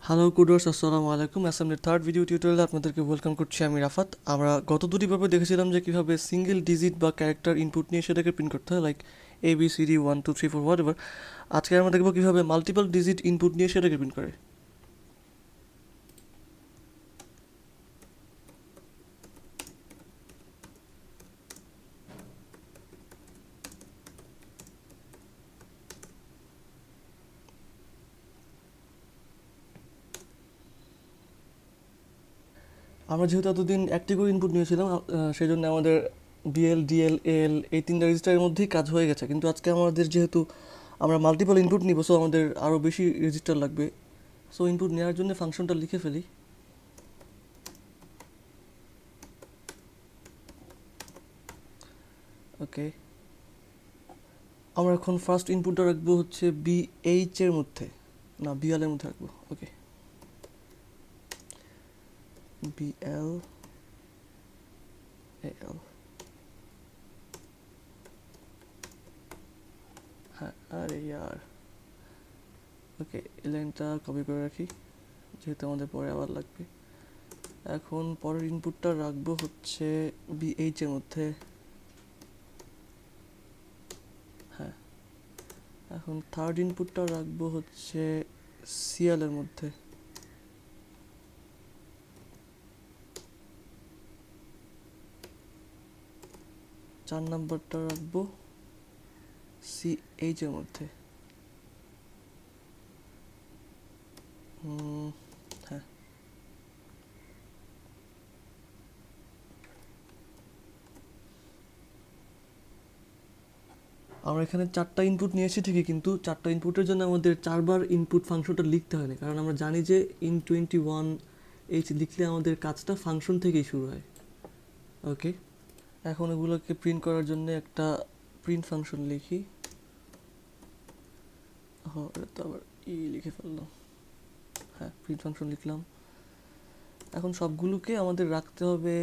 Hello কুডোর্স, আসসালামু আলাইকুম। অ্যাসেম্বলির third video টিউটোরিয়ালে আপনাদেরকে ওয়েলকাম করছি। আমি রাফাত। আমরা গত দুটি পর্বে দেখেছিলাম যে কীভাবে সিঙ্গেল ডিজিট বা ক্যারেক্টার ইনপুট নিয়ে সেটাকে প্রিন্ট করতে হয়, লাইক ABCD 1 2 3 4 হোয়াট এভার। আজকে আমরা দেখবো কীভাবে মাল্টিপল ডিজিট ইনপুট নিয়ে সেটাকে প্রিন্ট করে। আমরা যেহেতু এতদিন একটি করে ইনপুট নিয়েছিলাম, সেই জন্য আমাদের BL DL AL এই তিনটা রেজিস্টারের মধ্যেই কাজ হয়ে গেছে। কিন্তু আজকে আমাদের যেহেতু আমরা মাল্টিপল ইনপুট নিব, সো আমাদের আরও বেশি রেজিস্টার লাগবে। সো ইনপুট নেওয়ার জন্য ফাংশনটা লিখে ফেলি। ওকে, আমরা এখন ফার্স্ট ইনপুটটা রাখবো হচ্ছে BH এর মধ্যে, না BL এর মধ্যে রাখবো। ওকে, BL AL। হ্যাঁ, আরে ইয়ার। ওকে, এই লাইনটা কপি করে রাখি যেহেতু আমাদের পরে আবার লাগবে। এখন পরের ইনপুটটা রাখবো হচ্ছে BH এর মধ্যে। হ্যাঁ, এখন থার্ড ইনপুটটা রাখবো হচ্ছে CL এর মধ্যে। চার নাম্বারটা রাখবো CH এর মধ্যে। হ্যাঁ, আমরা এখানে চারটা ইনপুট নিয়েছি ঠিকই, কিন্তু চারটা ইনপুটের জন্য আমাদের চারবার ইনপুট ফাংশনটা লিখতে হয় না, কারণ আমরা জানি যে in21H লিখলে আমাদের কাজটা ফাংশন থেকেই শুরু হয়। ওকে, এখন এগুলোকে প্রিন্ট করার জন্য একটা প্রিন্ট ফাংশন লিখি। এটা তো আবার লিখে ফেললাম। হ্যাঁ, প্রিন্ট ফাংশন লিখলাম। এখন সবগুলোকে আমাদের রাখতে হবে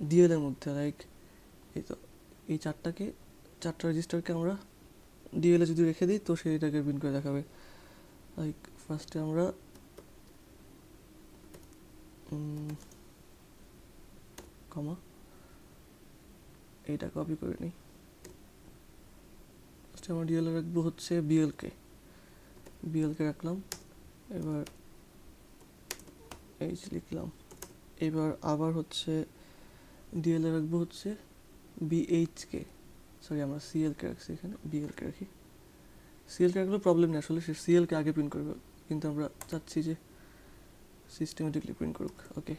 DL এর মধ্যে, লাইক এই তো এই চারটা রেজিস্টারকে আমরা DL এ যদি রেখে দিই তো সেইটাকে প্রিন্ট করে দেখাবে। লাইক ফার্স্টে আমরা কমা এইটা কপি করে নিই। ফার্স্টে আমরা DL এ রাখবো হচ্ছে BL কে রাখলাম। এবার H লিখলাম। এবার আবার হচ্ছে DL এ রাখবো হচ্ছে BH কে, সরি আমরা CL কে রাখছি, এখানে BL কে রাখি। CL কে রাখলে প্রবলেম নেই, আসলে সে CL কে আগে প্রিন্ট করবে, কিন্তু আমরা চাচ্ছি যে সিস্টেমেটিকলি প্রিন্ট করুক। ওকে,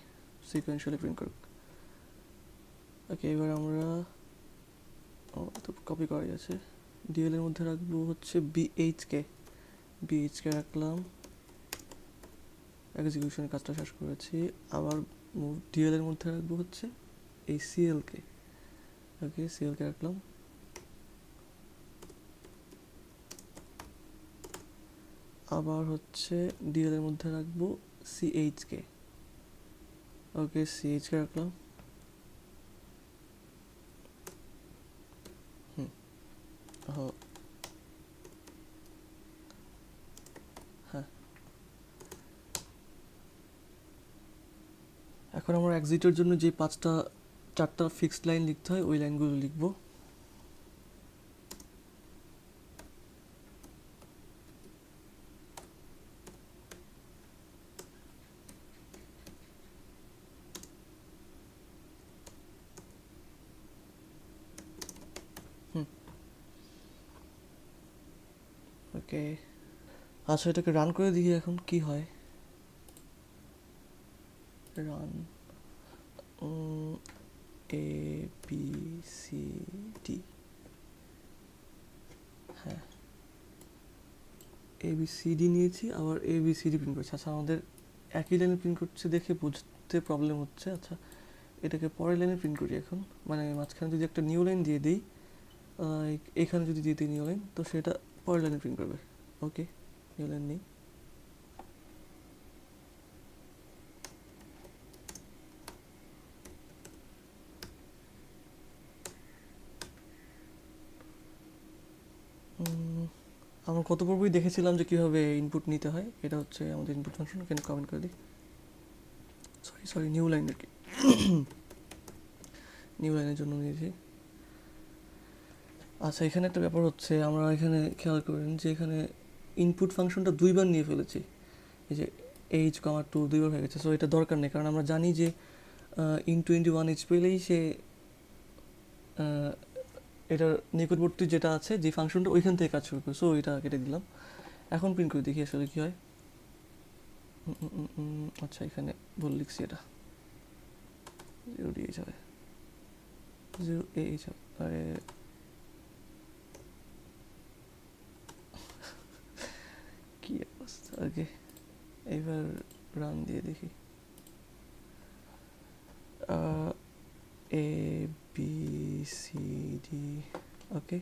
সিকোয়েন্সিয়ালি প্রিন্ট করুক। ওকে, এবার আমরা তো কপি করাই আছে। DL এর মধ্যে রাখবো হচ্ছে BH কে রাখলাম। এক্সিকিউশনের কাজটা শেষ করেছি। আবার DL এর মধ্যে রাখবো হচ্ছে এই CL কে। ওকে, CL কে রাখলাম। আবার হচ্ছে DL এর মধ্যে রাখবো CH কে। ওকে, CH কে রাখলাম। হ্যাঁ, এখন আমরা এক্সিটের জন্য যে চারটা ফিক্সড লাইন লিখতে হয় ওই লাইনগুলো লিখবো। ওকে, আচ্ছা এটাকে রান করে দেখি এখন কি হয়। Run ABCD। হ্যাঁ, ABCD নিয়েছি, আবার ABCD প্রিন্ট করছে। আচ্ছা, আমাদের একই লাইনে প্রিন্ট করছে দেখে বুঝতে প্রবলেম হচ্ছে। আচ্ছা, এটাকে পরের লাইনে প্রিন্ট করি এখন, মানে মাঝখানে যদি একটা নিউ লাইন দিয়ে দিই, এখানে যদি দিয়ে দিই নিউ লাইন, তো সেটা পরের লাইনে প্রিন্ট করবে। ওকে, নিউ লাইন নেই। আমরা আমরা কত পূর্বেই দেখেছিলাম যে কীভাবে ইনপুট নিতে হয়। এটা হচ্ছে আমাদের ইনপুট ফাংশন, এখানে কমেন্ট করে দিই, সরি নিউ লাইন আর কি, নিউ লাইনের জন্য নিয়েছি। আচ্ছা, এখানে একটা ব্যাপার হচ্ছে, আমরা এখানে খেয়াল করেন যে এখানে ইনপুট ফাংশনটা দুইবার নিয়ে ফেলেছি, এই যে h,2 দুইবার হয়ে গেছে। সো এটা দরকার নেই, কারণ আমরা জানি যে int1h পেলেই সে এটার নিকটবর্তী যেটা আছে যে ফাংশনটা ওইখান থেকে কাজ শুরু করে। সো এটা কেটে দিলাম। এখন প্রিন্ট করে দেখি আসলে কী হয়। আচ্ছা, এখানে ভুল লিখছি, এটা 0dh হবে, 0ah হবে। আরে কি অবস্থা। ওকে, এবার রান দিয়ে দেখি। ABCD, ওকে,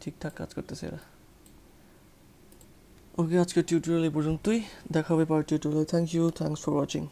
ঠিকঠাক কাজ করতেছে এরা। ওকে, আজকের টিউটোরিয়াল এই পর্যন্তই, দেখা হবে পরের টিউটোরিয়ালে। Thanks for watching.